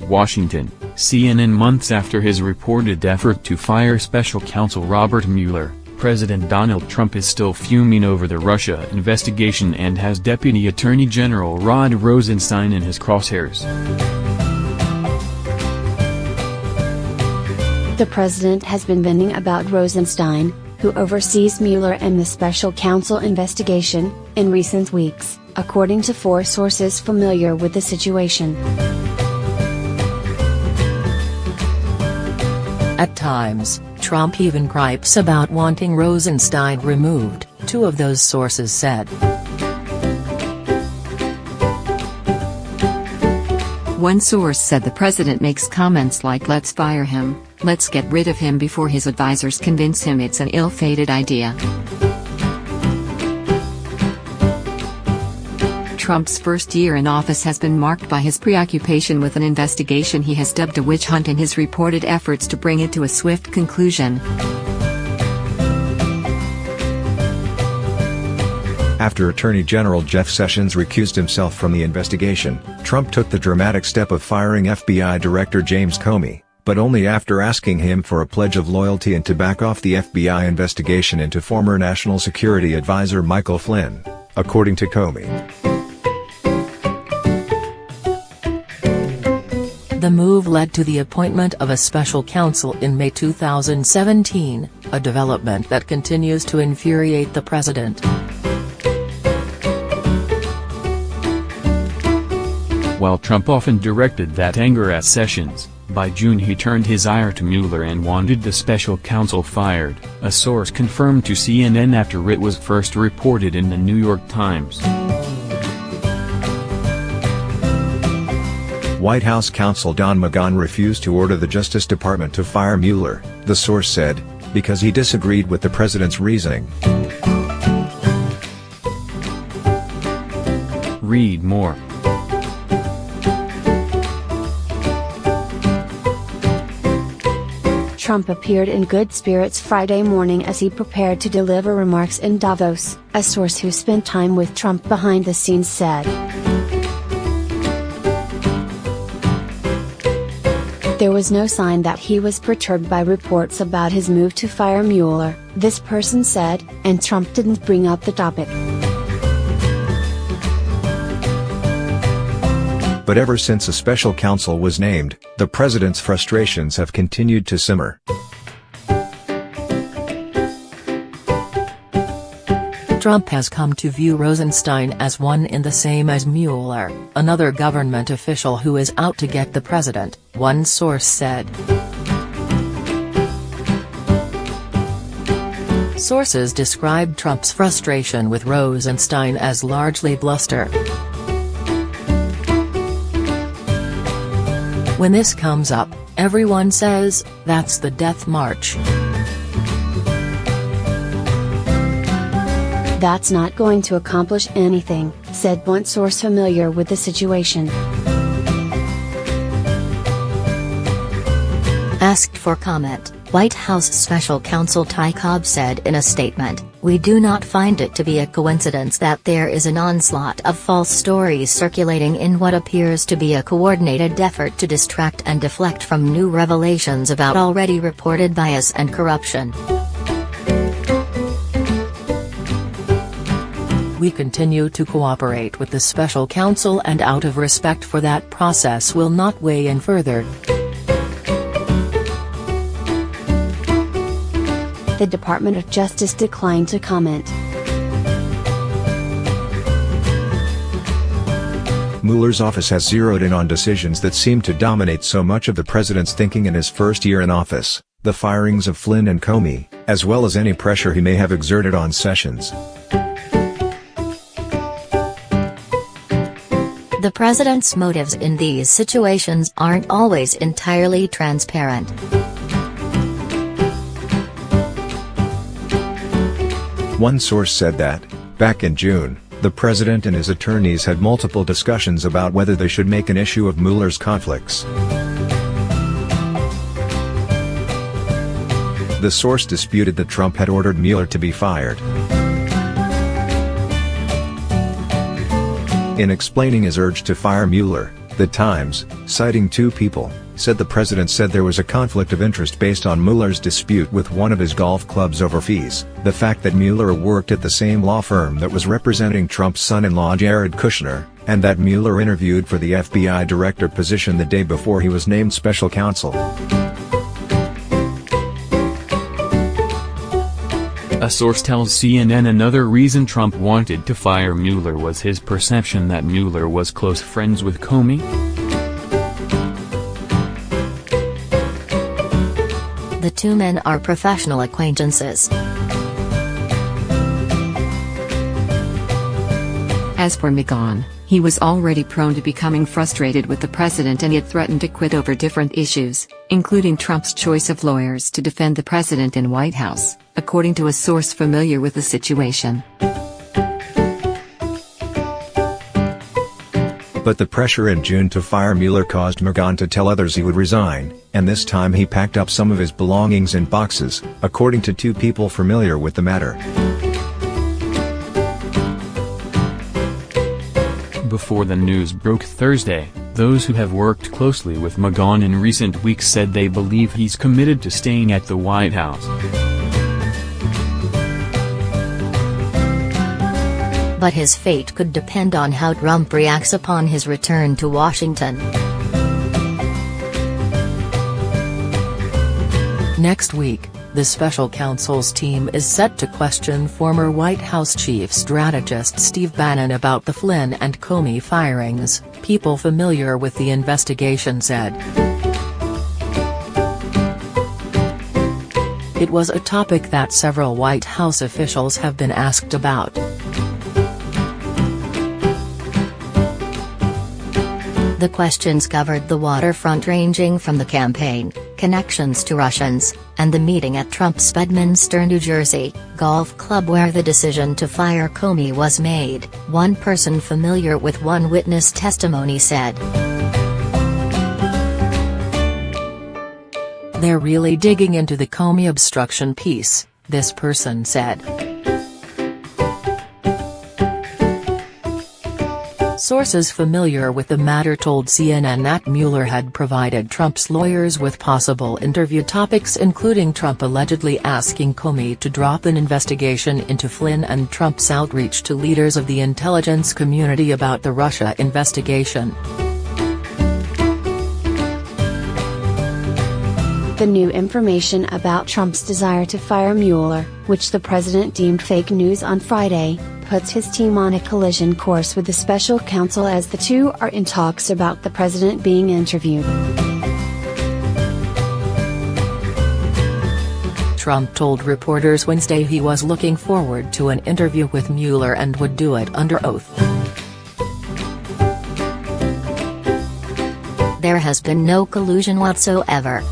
Washington, CNN. Months after his reported effort to fire special counsel Robert Mueller, President Donald Trump is still fuming over the Russia investigation and has Deputy Attorney General Rod Rosenstein in his crosshairs. The president has been venting about Rosenstein, who oversees Mueller and the special counsel investigation, in recent weeks, according to 4 sources familiar with the situation. At times, Trump even gripes about wanting Rosenstein removed, 2 of those sources said. One source said the president makes comments like "let's fire him, let's get rid of him" before his advisors convince him it's an ill-fated idea. Trump's first year in office has been marked by his preoccupation with an investigation he has dubbed a witch hunt and his reported efforts to bring it to a swift conclusion. After Attorney General Jeff Sessions recused himself from the investigation, Trump took the dramatic step of firing FBI Director James Comey, but only after asking him for a pledge of loyalty and to back off the FBI investigation into former National Security Advisor Michael Flynn, according to Comey. The move led to the appointment of a special counsel in May 2017, a development that continues to infuriate the president. While Trump often directed that anger at Sessions, by June he turned his ire to Mueller and wanted the special counsel fired, a source confirmed to CNN after it was first reported in the New York Times. White House counsel Don McGahn refused to order the Justice Department to fire Mueller, the source said, because he disagreed with the president's reasoning. Read more. Trump appeared in good spirits Friday morning as he prepared to deliver remarks in Davos, a source who spent time with Trump behind the scenes said. There was no sign that he was perturbed by reports about his move to fire Mueller, this person said, and Trump didn't bring up the topic. But ever since a special counsel was named, the president's frustrations have continued to simmer. Trump has come to view Rosenstein as one in the same as Mueller, another government official who is out to get the president, one source said. Sources described Trump's frustration with Rosenstein as largely bluster. When this comes up, everyone says, that's the death march. That's not going to accomplish anything, said one source familiar with the situation. Asked for comment, White House Special Counsel Ty Cobb said in a statement, "We do not find it to be a coincidence that there is an onslaught of false stories circulating in what appears to be a coordinated effort to distract and deflect from new revelations about already reported bias and corruption." We continue to cooperate with the special counsel and out of respect for that process will not weigh in further. The Department of Justice declined to comment. Mueller's office has zeroed in on decisions that seem to dominate so much of the president's thinking in his first year in office, the firings of Flynn and Comey, as well as any pressure he may have exerted on Sessions. The president's motives in these situations aren't always entirely transparent. One source said that, back in June, the president and his attorneys had multiple discussions about whether they should make an issue of Mueller's conflicts. The source disputed that Trump had ordered Mueller to be fired. In explaining his urge to fire Mueller, The Times, citing two people, said the president said there was a conflict of interest based on Mueller's dispute with one of his golf clubs over fees, the fact that Mueller worked at the same law firm that was representing Trump's son-in-law Jared Kushner, and that Mueller interviewed for the FBI director position the day before he was named special counsel. A source tells CNN another reason Trump wanted to fire Mueller was his perception that Mueller was close friends with Comey. The two men are professional acquaintances. As for McGahn, he was already prone to becoming frustrated with the president and had threatened to quit over different issues, including Trump's choice of lawyers to defend the president in White House, according to a source familiar with the situation. But the pressure in June to fire Mueller caused McGahn to tell others he would resign, and this time he packed up some of his belongings in boxes, according to two people familiar with the matter. Before the news broke Thursday, those who have worked closely with McGahn in recent weeks said they believe he's committed to staying at the White House. But his fate could depend on how Trump reacts upon his return to Washington. Next week, the special counsel's team is set to question former White House chief strategist Steve Bannon about the Flynn and Comey firings, people familiar with the investigation said. It was a topic that several White House officials have been asked about. The questions covered the waterfront ranging from the campaign, connections to Russians, and the meeting at Trump's Bedminster, New Jersey, golf club where the decision to fire Comey was made, one person familiar with one witness testimony said. They're really digging into the Comey obstruction piece, this person said. Sources familiar with the matter told CNN that Mueller had provided Trump's lawyers with possible interview topics including Trump allegedly asking Comey to drop an investigation into Flynn and Trump's outreach to leaders of the intelligence community about the Russia investigation. The new information about Trump's desire to fire Mueller, which the president deemed fake news on Friday, puts his team on a collision course with the special counsel as the two are in talks about the president being interviewed. Trump told reporters Wednesday he was looking forward to an interview with Mueller and would do it under oath. There has been no collusion whatsoever.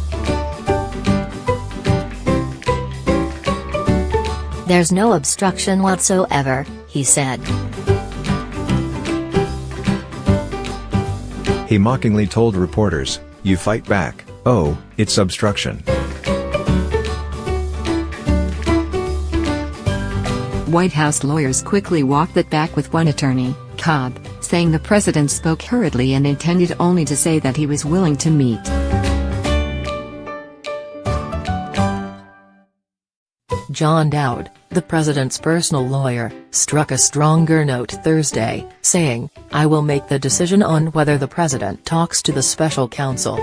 There's no obstruction whatsoever, he said. He mockingly told reporters, "You fight back, oh, it's obstruction." White House lawyers quickly walked that back with one attorney, Cobb, saying the president spoke hurriedly and intended only to say that he was willing to meet. John Dowd, the president's personal lawyer, struck a stronger note Thursday, saying, "I will make the decision on whether the president talks to the special counsel.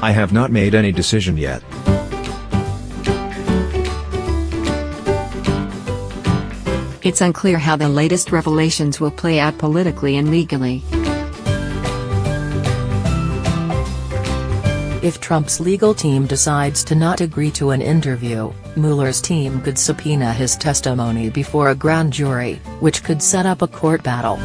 I have not made any decision yet." It's unclear how the latest revelations will play out politically and legally. If Trump's legal team decides to not agree to an interview, Mueller's team could subpoena his testimony before a grand jury, which could set up a court battle.